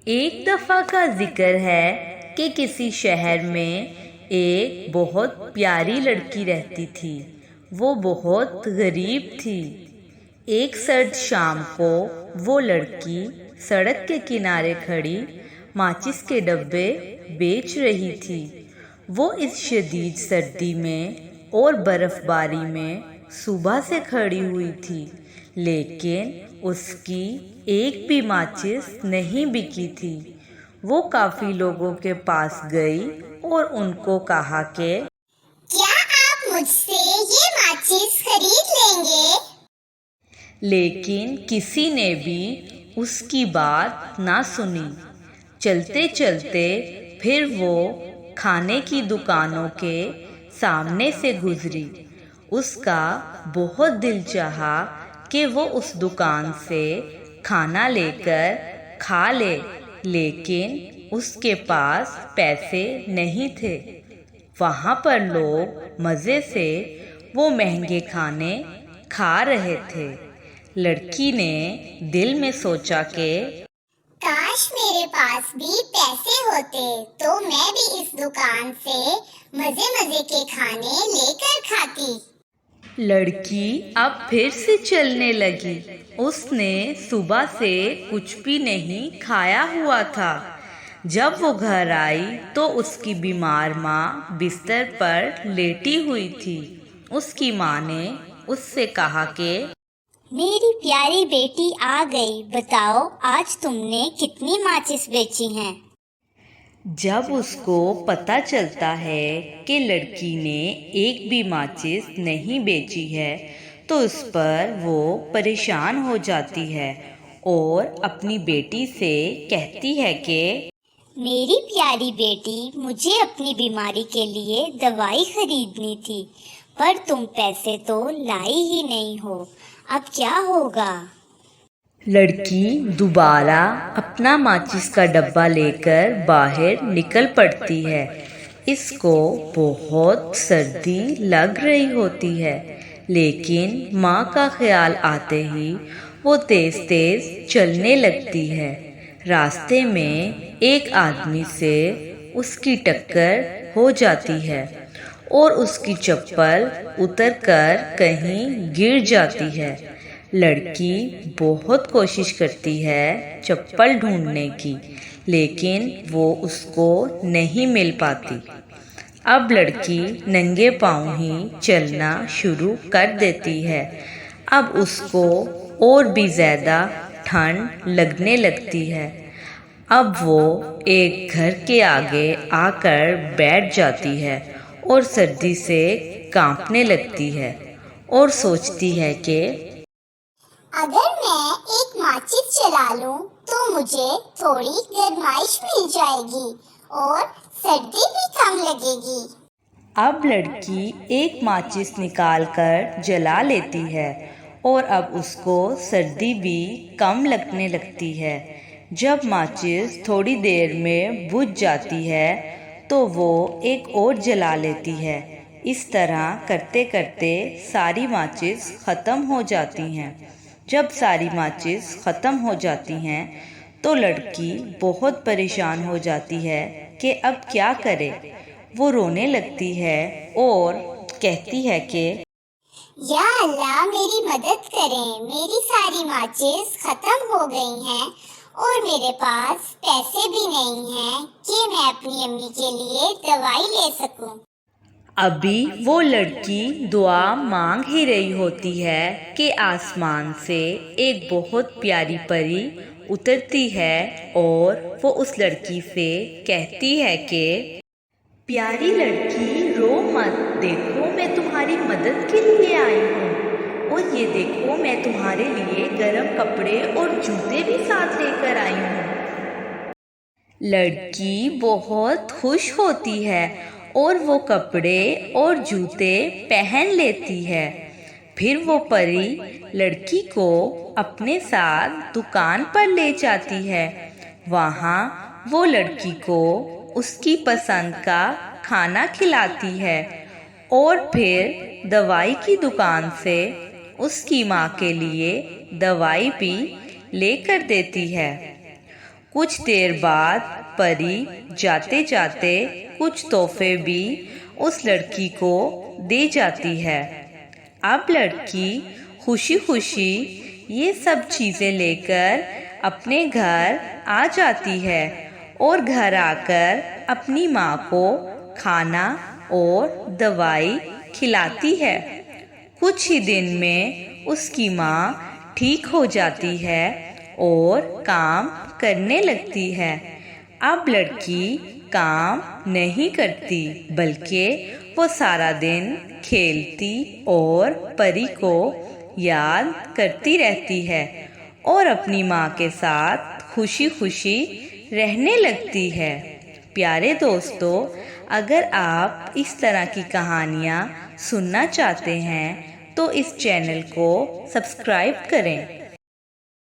एक दफ़ा का जिक्र है कि किसी शहर में एक बहुत प्यारी लड़की रहती थी। वो बहुत गरीब थी। एक सर्द शाम को वो लड़की सड़क के किनारे खड़ी माचिस के डब्बे बेच रही थी। वो इस शदीद सर्दी में और बर्फ़बारी में सुबह से खड़ी हुई थी, लेकिन उसकी एक भी माचिस नहीं बिकी थी। वो काफ़ी लोगों के पास गई और उनको कहा कि क्या आप मुझसे ये माचिस खरीद लेंगे? लेकिन किसी ने भी उसकी बात ना सुनी। चलते चलते फिर वो खाने की दुकानों के सामने से गुजरी। उसका बहुत दिल चाहा कि वो उस दुकान से खाना लेकर खा ले, लेकिन उसके पास पैसे नहीं थे। वहाँ पर लोग मज़े से वो महंगे खाने खा रहे थे। लड़की ने दिल में सोचा कि काश मेरे पास भी पैसे होते तो मैं भी इस दुकान से मजे मजे के खाने लेकर खाती। लड़की अब फिर से चलने लगी। उसने सुबह से कुछ भी नहीं खाया हुआ था। जब वो घर आई तो उसकी बीमार माँ बिस्तर पर लेटी हुई थी। उसकी माँ ने उससे कहा कि मेरी प्यारी बेटी आ गई, बताओ आज तुमने कितनी माचिस बेची हैं? जब उसको पता चलता है कि लड़की ने एक भी माचिस नहीं बेची है तो उस पर वो परेशान हो जाती है और अपनी बेटी से कहती है कि मेरी प्यारी बेटी, मुझे अपनी बीमारी के लिए दवाई खरीदनी थी, पर तुम पैसे तो लाई ही नहीं हो। अब क्या होगा? लड़की दोबारा अपना माचिस का डब्बा लेकर बाहर निकल पड़ती है। इसको बहुत सर्दी लग रही होती है, लेकिन माँ का ख्याल आते ही वो तेज़ तेज़ चलने लगती है। रास्ते में एक आदमी से उसकी टक्कर हो जाती है और उसकी चप्पल उतरकर कहीं गिर जाती है। लड़की बहुत कोशिश करती है चप्पल ढूंढने की, लेकिन वो उसको नहीं मिल पाती। अब लड़की नंगे पांव ही चलना शुरू कर देती है। अब उसको और भी ज़्यादा ठंड लगने लगती है। अब वो एक घर के आगे आकर बैठ जाती है और सर्दी से कांपने लगती है और सोचती है कि अगर मैं एक माचिस जला लूं तो मुझे थोड़ी गर्माइश मिल जाएगी और सर्दी भी कम लगेगी। अब लड़की एक माचिस निकालकर जला लेती है और अब उसको सर्दी भी कम लगने लगती है। जब माचिस थोड़ी देर में बुझ जाती है तो वो एक और जला लेती है। इस तरह करते करते सारी माचिस ख़त्म हो जाती हैं। जब सारी माचिस ख़त्म हो जाती हैं तो लड़की बहुत परेशान हो जाती है कि अब क्या करे। वो रोने लगती है और कहती है कि या अल्लाह मेरी मदद करें, मेरी सारी माचिस खत्म हो गई हैं और मेरे पास पैसे भी नहीं हैं कि मैं अपनी अम्मी के लिए दवाई ले सकूं। अभी वो लड़की दुआ मांग ही रही होती है कि आसमान से एक बहुत प्यारी परी उतरती है और वो उस लड़की से कहती है कि प्यारी लड़की रो मत, देखो मैं तुम्हारी मदद के लिए आई हूँ और ये देखो मैं तुम्हारे लिए गर्म कपड़े और जूते भी साथ लेकर आई हूँ। लड़की बहुत खुश होती है और वो कपड़े और जूते पहन लेती है। फिर वो परी लड़की को अपने साथ दुकान पर ले जाती है। वहाँ वो लड़की को उसकी पसंद का खाना खिलाती है और फिर दवाई की दुकान से उसकी माँ के लिए दवाई भी लेकर देती है। कुछ देर बाद परी जाते जाते कुछ तोहफे भी उस लड़की को दे जाती है। अब लड़की खुशी खुशी ये सब चीज़ें लेकर अपने घर आ जाती है और घर आकर अपनी माँ को खाना और दवाई खिलाती है। कुछ ही दिन में उसकी माँ ठीक हो जाती है और काम करने लगती है। अब लड़की काम नहीं करती बल्कि वो सारा दिन खेलती और परी को याद करती रहती है और अपनी माँ के साथ खुशी खुशी रहने लगती है। प्यारे दोस्तों, अगर आप इस तरह की कहानियाँ सुनना चाहते हैं तो इस चैनल को सब्सक्राइब करें।